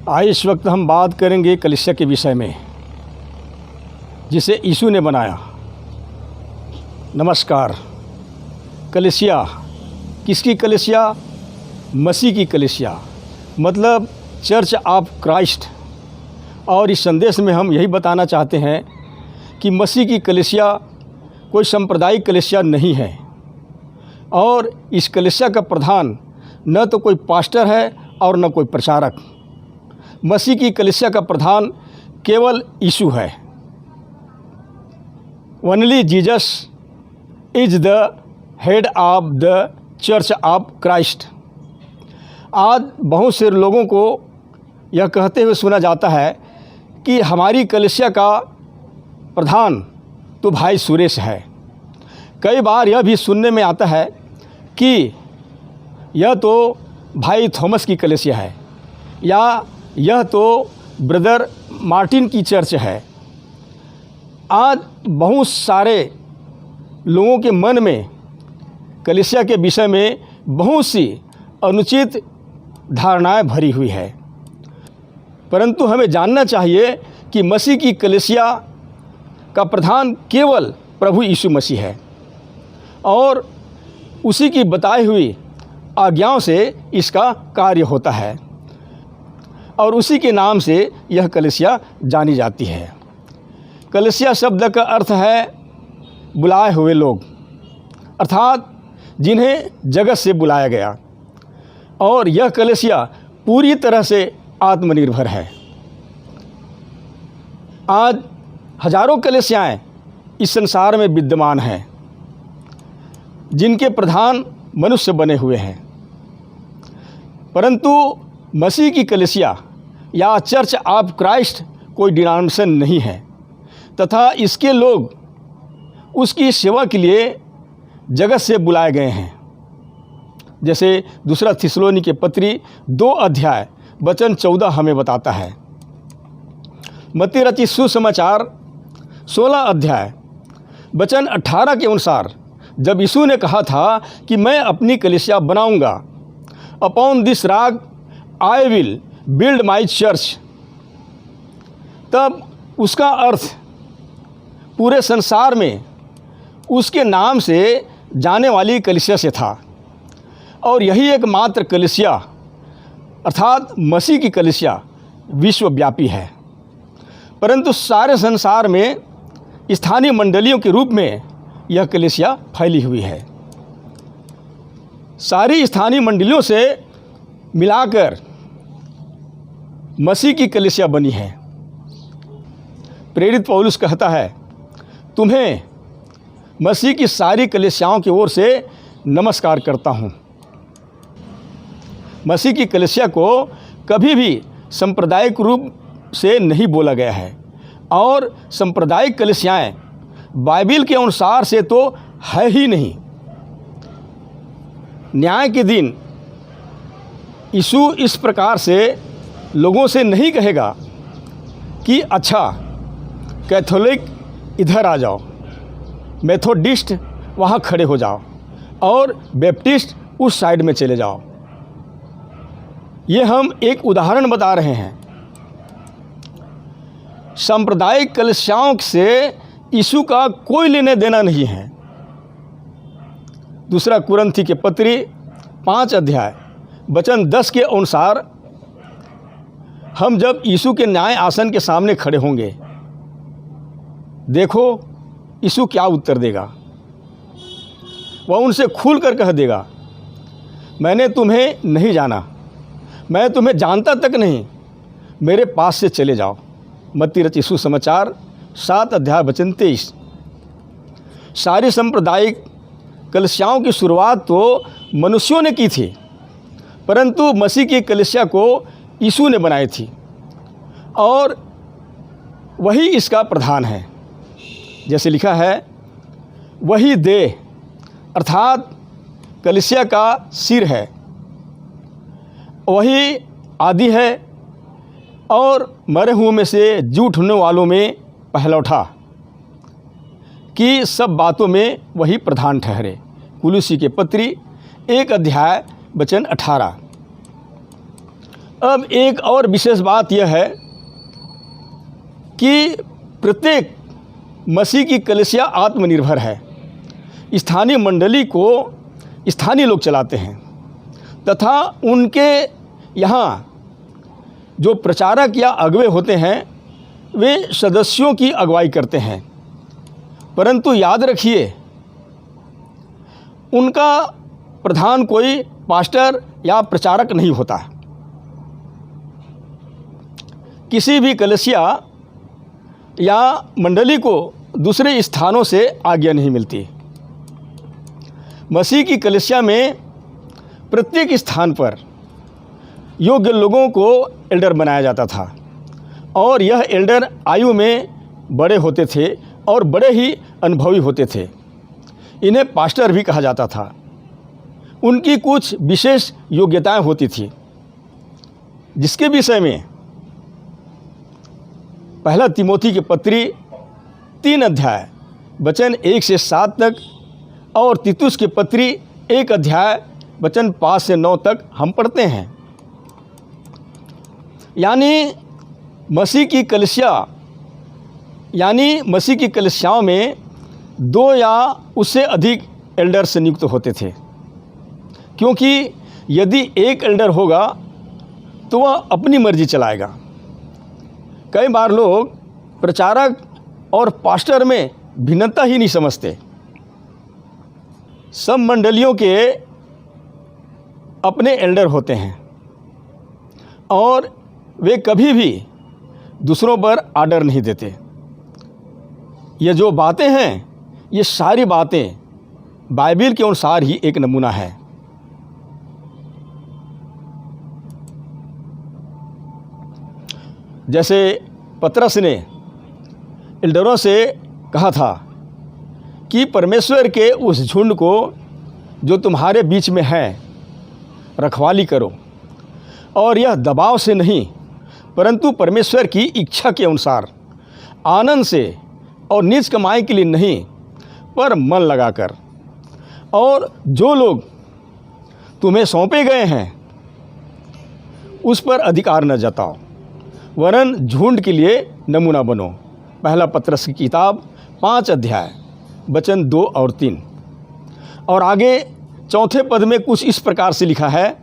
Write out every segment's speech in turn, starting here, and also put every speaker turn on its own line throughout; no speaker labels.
आइए इस वक्त हम बात करेंगे कलीसिया के विषय में, जिसे यीशु ने बनाया। नमस्कार। कलीसिया किसकी कलीसिया? मसीह की कलीसिया, मतलब चर्च ऑफ क्राइस्ट। और इस संदेश में हम यही बताना चाहते हैं कि मसीह की कलीसिया कोई सांप्रदायिक कलीसिया नहीं है, और इस कलीसिया का प्रधान न तो कोई पास्टर है और न कोई प्रचारक। मसीह की कलीसिया का प्रधान केवल यीशु है। Only Jesus is the head of the church of Christ. आज बहुत से लोगों को यह कहते हुए सुना जाता है कि हमारी कलीसिया का प्रधान तो भाई सुरेश है। कई बार यह भी सुनने में आता है कि यह तो भाई थॉमस की कलीसिया है, या यह तो ब्रदर मार्टिन की चर्च है। आज बहुत सारे लोगों के मन में कलीसिया के विषय में बहुत सी अनुचित धारणाएं भरी हुई है, परंतु हमें जानना चाहिए कि मसीह की कलीसिया का प्रधान केवल प्रभु यीशु मसीह है, और उसी की बताई हुई आज्ञाओं से इसका कार्य होता है, और उसी के नाम से यह कलीसिया जानी जाती है। कलीसिया शब्द का अर्थ है बुलाए हुए लोग, अर्थात जिन्हें जगत से बुलाया गया। और यह कलीसिया पूरी तरह से आत्मनिर्भर है। आज हजारों कलीसियाएं इस संसार में विद्यमान हैं, जिनके प्रधान मनुष्य बने हुए हैं, परंतु मसीह की कलीसिया या चर्च ऑफ क्राइस्ट कोई डिनोमिनेशन नहीं है, तथा इसके लोग उसकी सेवा के लिए जगत से बुलाए गए हैं। जैसे दूसरा थिस्सलुनीके के पत्री 2 अध्याय वचन 14 हमें बताता है। मत्ती रचित सुसमाचार 16 अध्याय वचन 18 के अनुसार जब यीशु ने कहा था कि मैं अपनी कलीसिया बनाऊंगा, upon this rock I will build my church, तब उसका अर्थ पूरे संसार में उसके नाम से जाने वाली कलीसिया से था। और यही एकमात्र कलीसिया अर्थात मसीह की कलीसिया विश्वव्यापी है, परंतु सारे संसार में स्थानीय मंडलियों के रूप में यह कलीसिया फैली हुई है। सारी स्थानीय मंडलियों से मिलाकर मसीह की कलीसिया बनी है। प्रेरित पौलुस कहता है, तुम्हें मसीह की सारी कलीसियाओं की ओर से नमस्कार करता हूँ। मसीह की कलीसिया को कभी भी सांप्रदायिक रूप से नहीं बोला गया है, और सांप्रदायिक कलीसियाएं बाइबिल के अनुसार से तो है ही नहीं। न्याय के दिन यीशु इस प्रकार से लोगों से नहीं कहेगा कि अच्छा कैथोलिक इधर आ जाओ, मेथोडिस्ट वहाँ खड़े हो जाओ, और बैप्टिस्ट उस साइड में चले जाओ। ये हम एक उदाहरण बता रहे हैं। सांप्रदायिक कलीसियाओं से यीशु का कोई लेने देना नहीं है। दूसरा कुरिन्थी के पत्री 5 अध्याय वचन 10 के अनुसार हम जब यीशु के न्याय आसन के सामने खड़े होंगे, देखो यीशु क्या उत्तर देगा। वह उनसे खुल कर कह देगा, मैंने तुम्हें नहीं जाना, मैं तुम्हें जानता तक नहीं, मेरे पास से चले जाओ। मत्ती रचित सुसमाचार 7 अध्याय वचन 23। सारी सांप्रदायिक कलीसियाओं की शुरुआत तो मनुष्यों ने की थी, परंतु मसीह की कलीसिया को यीशु ने बनाई थी, और वही इसका प्रधान है। जैसे लिखा है, वही देह अर्थात कलीसिया का सिर है, वही आदि है, और मरे हुओं में से जी उठने वालों में पहलौठा, कि सब बातों में वही प्रधान ठहरे। कुलुसी के पत्री 1 अध्याय वचन 18। अब एक और विशेष बात यह है कि प्रत्येक मसीह की कलीसिया आत्मनिर्भर है। स्थानीय मंडली को स्थानीय लोग चलाते हैं तथा उनके यहाँ जो प्रचारक या अगुवे होते हैं वे सदस्यों की अगुवाई करते हैं, परंतु याद रखिए उनका प्रधान कोई पास्टर या प्रचारक नहीं होता। किसी भी कलीसिया या मंडली को दूसरे स्थानों से आज्ञा नहीं मिलती। मसीह की कलीसिया में प्रत्येक स्थान पर योग्य लोगों को एल्डर बनाया जाता था और यह एल्डर आयु में बड़े होते थे और बड़े ही अनुभवी होते थे। इन्हें पास्टर भी कहा जाता था। उनकी कुछ विशेष योग्यताएं होती थी, जिसके विषय में पहला तिमोथी की पत्री 3 अध्याय वचन 1 से 7 तक और तीतुस की पत्री 1 अध्याय वचन 5 से 9 तक हम पढ़ते हैं। यानी मसीह की कलीसियाओं में 2 या उससे अधिक एल्डर्स नियुक्त होते थे, क्योंकि यदि एक एल्डर होगा तो वह अपनी मर्जी चलाएगा। कई बार लोग प्रचारक और पास्टर में भिन्नता ही नहीं समझते। सब मंडलियों के अपने एल्डर होते हैं और वे कभी भी दूसरों पर आर्डर नहीं देते। ये जो बातें हैं ये सारी बातें बाइबिल के अनुसार ही एक नमूना है। जैसे पतरस ने एल्डरों से कहा था कि परमेश्वर के उस झुंड को जो तुम्हारे बीच में है रखवाली करो, और यह दबाव से नहीं परंतु परमेश्वर की इच्छा के अनुसार आनंद से और निज कमाई के लिए नहीं पर मन लगाकर, और जो लोग तुम्हें सौंपे गए हैं उस पर अधिकार न जताओ, वरन झुंड के लिए नमूना बनो। पहला पतरस की किताब 5 अध्याय वचन 2 और 3। और आगे 4 पद में कुछ इस प्रकार से लिखा है,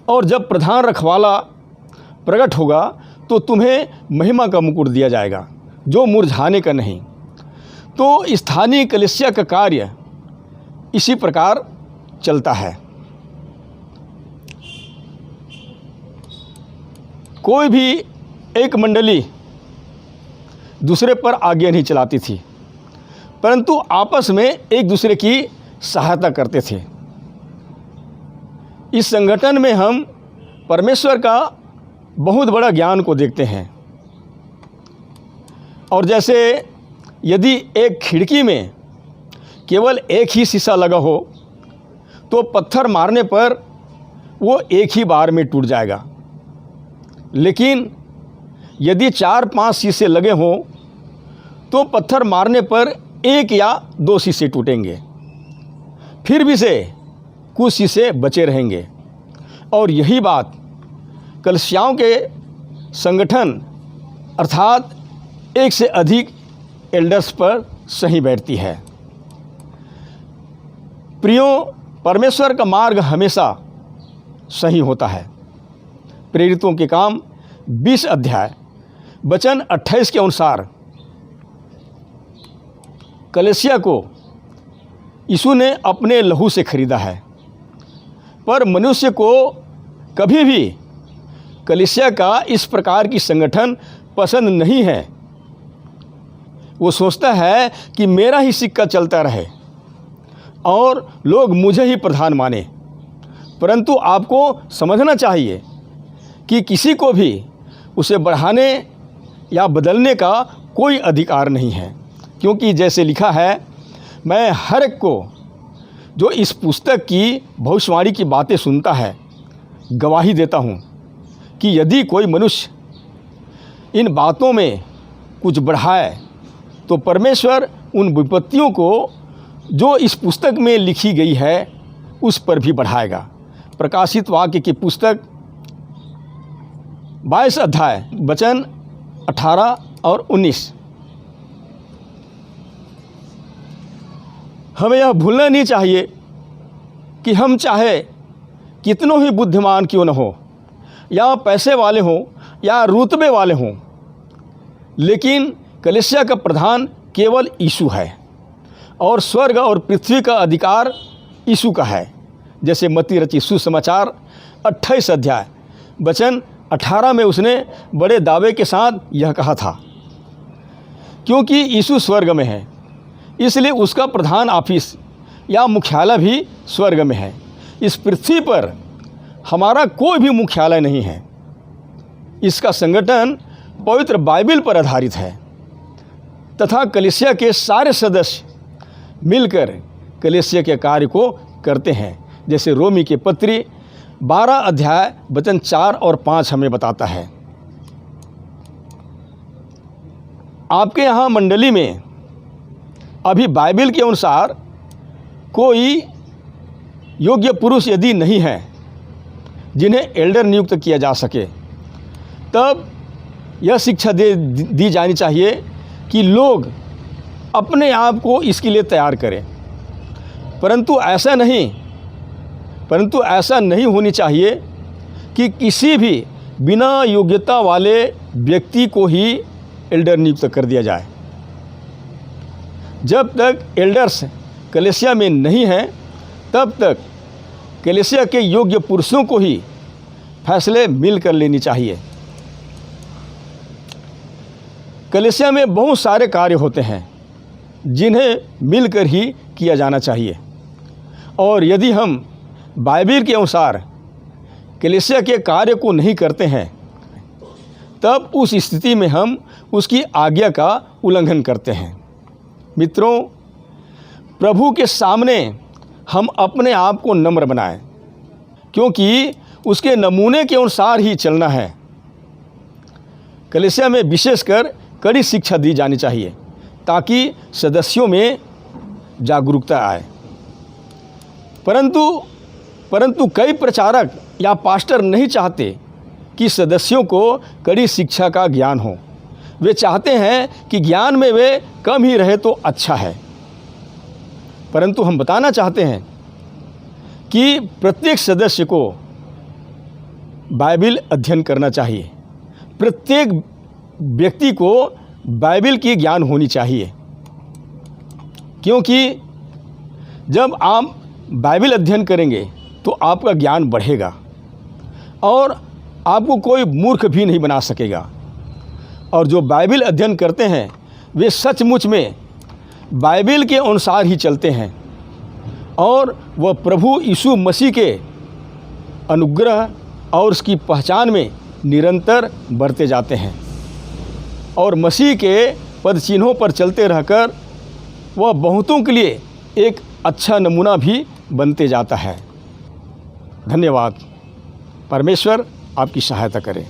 और जब प्रधान रखवाला प्रकट होगा तो तुम्हें महिमा का मुकुट दिया जाएगा जो मुरझाने का नहीं। तो स्थानीय कलीसिया का कार्य इसी प्रकार चलता है। कोई भी एक मंडली दूसरे पर आज्ञा नहीं चलाती थी, परंतु आपस में एक दूसरे की सहायता करते थे। इस संगठन में हम परमेश्वर का बहुत बड़ा ज्ञान को देखते हैं। और जैसे यदि एक खिड़की में केवल एक ही शीशा लगा हो तो पत्थर मारने पर वो एक ही बार में टूट जाएगा, लेकिन यदि 4-5 शीशे लगे हों तो पत्थर मारने पर 1 या 2 शीशे टूटेंगे, फिर भी से कुछ शीशे बचे रहेंगे। और यही बात कलीसियाओं के संगठन अर्थात एक से अधिक एल्डर्स पर सही बैठती है। प्रियो, परमेश्वर का मार्ग हमेशा सही होता है। प्रेरितों के काम 20 अध्याय वचन 28 के अनुसार कलीसिया को यीशु ने अपने लहू से खरीदा है, पर मनुष्य को कभी भी कलीसिया का इस प्रकार की संगठन पसंद नहीं है। वो सोचता है कि मेरा ही सिक्का चलता रहे और लोग मुझे ही प्रधान माने। परंतु आपको समझना चाहिए कि किसी को भी उसे बढ़ाने या बदलने का कोई अधिकार नहीं है, क्योंकि जैसे लिखा है, मैं हर एक को जो इस पुस्तक की भविष्यवाणी की बातें सुनता है गवाही देता हूँ कि यदि कोई मनुष्य इन बातों में कुछ बढ़ाए तो परमेश्वर उन विपत्तियों को जो इस पुस्तक में लिखी गई है उस पर भी बढ़ाएगा। प्रकाशित वाक्य की पुस्तक 22 अध्याय वचन 18 और 19। हमें यह भूलना नहीं चाहिए कि हम चाहे कितनों ही बुद्धिमान क्यों न हो, या पैसे वाले हों या रुतबे वाले हों, लेकिन कलीसिया का प्रधान केवल यीशु है और स्वर्ग और पृथ्वी का अधिकार यीशु का है। जैसे मत्ती रचित सुसमाचार 28 अध्याय वचन 18 में उसने बड़े दावे के साथ यह कहा था, क्योंकि यीशु स्वर्ग में है इसलिए उसका प्रधान ऑफिस या मुख्यालय भी स्वर्ग में है। इस पृथ्वी पर हमारा कोई भी मुख्यालय नहीं है। इसका संगठन पवित्र बाइबल पर आधारित है तथा कलीसिया के सारे सदस्य मिलकर कलीसिया के कार्य को करते हैं। जैसे रोमी के पत्री 12 अध्याय वचन 4 और 5 हमें बताता है। आपके यहाँ मंडली में अभी बाइबल के अनुसार कोई योग्य पुरुष यदि नहीं है जिन्हें एल्डर नियुक्त किया जा सके, तब यह शिक्षा दी जानी चाहिए कि लोग अपने आप को इसके लिए तैयार करें। परंतु ऐसा नहीं होनी चाहिए कि किसी भी बिना योग्यता वाले व्यक्ति को ही एल्डर नियुक्त कर दिया जाए। जब तक एल्डर्स कलीसिया में नहीं हैं, तब तक कलीसिया के योग्य पुरुषों को ही फैसले मिलकर लेनी चाहिए। कलीसिया में बहुत सारे कार्य होते हैं जिन्हें मिलकर ही किया जाना चाहिए, और यदि हम बाइबल के अनुसार कलीसिया के कार्य को नहीं करते हैं, तब उस स्थिति में हम उसकी आज्ञा का उल्लंघन करते हैं। मित्रों, प्रभु के सामने हम अपने आप को नम्र बनाएं, क्योंकि उसके नमूने के अनुसार ही चलना है। कलीसिया में विशेषकर कड़ी शिक्षा दी जानी चाहिए ताकि सदस्यों में जागरूकता आए। परंतु कई प्रचारक या पास्टर नहीं चाहते कि सदस्यों को कड़ी शिक्षा का ज्ञान हो। वे चाहते हैं कि ज्ञान में वे कम ही रहे तो अच्छा है। परंतु हम बताना चाहते हैं कि प्रत्येक सदस्य को बाइबल अध्ययन करना चाहिए। प्रत्येक व्यक्ति को बाइबल की ज्ञान होनी चाहिए, क्योंकि जब आप बाइबल अध्ययन करेंगे तो आपका ज्ञान बढ़ेगा और आपको कोई मूर्ख भी नहीं बना सकेगा। और जो बाइबल अध्ययन करते हैं वे सचमुच में बाइबल के अनुसार ही चलते हैं और वह प्रभु यीशु मसीह के अनुग्रह और उसकी पहचान में निरंतर बढ़ते जाते हैं और मसीह के पद चिन्हों पर चलते रहकर वह बहुतों के लिए एक अच्छा नमूना भी बनते जाता है। धन्यवाद। परमेश्वर आपकी सहायता करे।